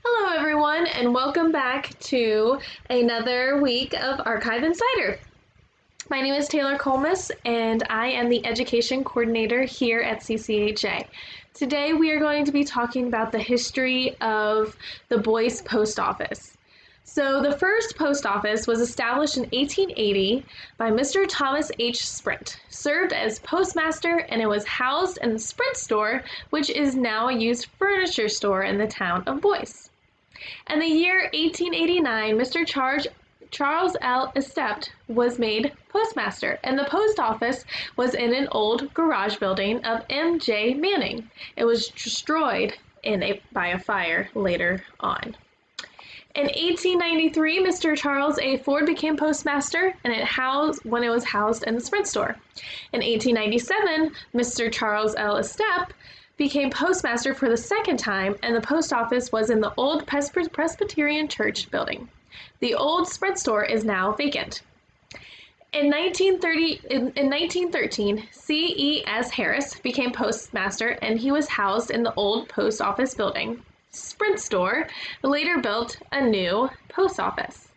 Hello, everyone, and welcome back to another week of Archive Insider. My name is Taylor Coumes, and I am the Education Coordinator here at CCHA. Today, we are going to be talking about the history of the Boyce Post Office. So, the first post office was established in 1880 by Mr. Thomas H. Sprint, served as postmaster, and it was housed in the Sprint store, which is now a used furniture store in the town of Boyce. In the year 1889, Mr. Charles L. Estep was made postmaster, and the post office was in an old garage building of M.J. Manning. It was destroyed by a fire later on. In 1893, Mr. Charles A. Ford became postmaster, and when it was housed in the Sprint store. In 1897, Mr. Charles L. Estep became postmaster for the second time, and the post office was in the old Presbyterian Church building. The old Sprint store is now vacant. In 1913, C.E.S. Harris became postmaster, and he was housed in the old post office building. Sprint store later built a new post office.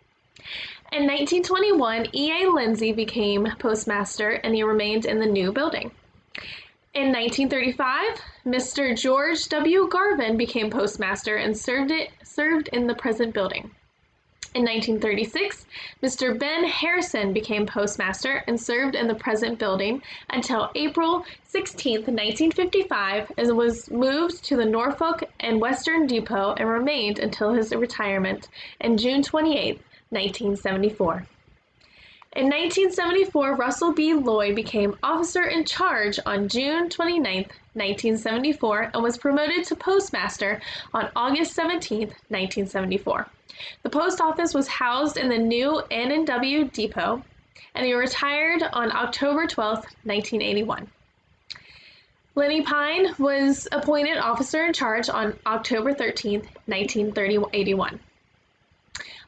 In 1921, E.A. Lindsay became postmaster, and he remained in the new building. In 1935, Mr. George W. Garvin became postmaster and served in the present building. In 1936, Mr. Ben Harrison became postmaster and served in the present building until April 16, 1955, and was moved to the Norfolk and Western Depot and remained until his retirement on June 28, 1974. In 1974, Russell B. Lloyd became officer in charge on June 29, 1974, and was promoted to postmaster on August 17, 1974. The post office was housed in the new N&W Depot, and he retired on October 12, 1981. Lenny Pine was appointed officer in charge on October 13, 1981.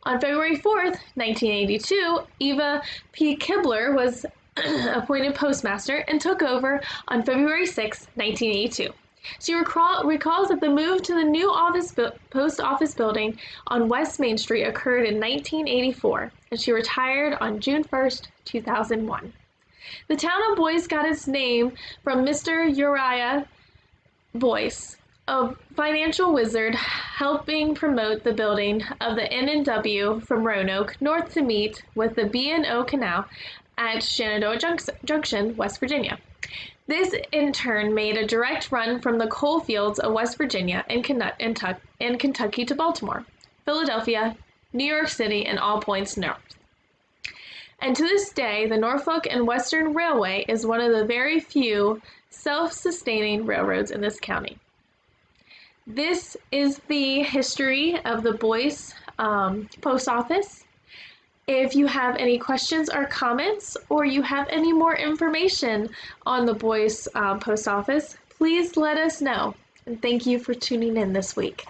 On February 4, 1982, Eva P. Kibler was appointed postmaster and took over on February 6, 1982. She recalls that the move to the new post office building on West Main Street occurred in 1984, and she retired on June 1, 2001. The town of Boyce got its name from Mr. Uriah Boyce, a financial wizard helping promote the building of the N&W from Roanoke north to meet with the B&O Canal at Shenandoah Junction, West Virginia. This in turn made a direct run from the coal fields of West Virginia and Kentucky to Baltimore, Philadelphia, New York City, and all points north. And to this day, the Norfolk and Western Railway is one of the very few self-sustaining railroads in this county. This is the history of the Boyce Post Office. If you have any questions or comments, or you have any more information on the Boyce Post Office, please let us know. And thank you for tuning in this week.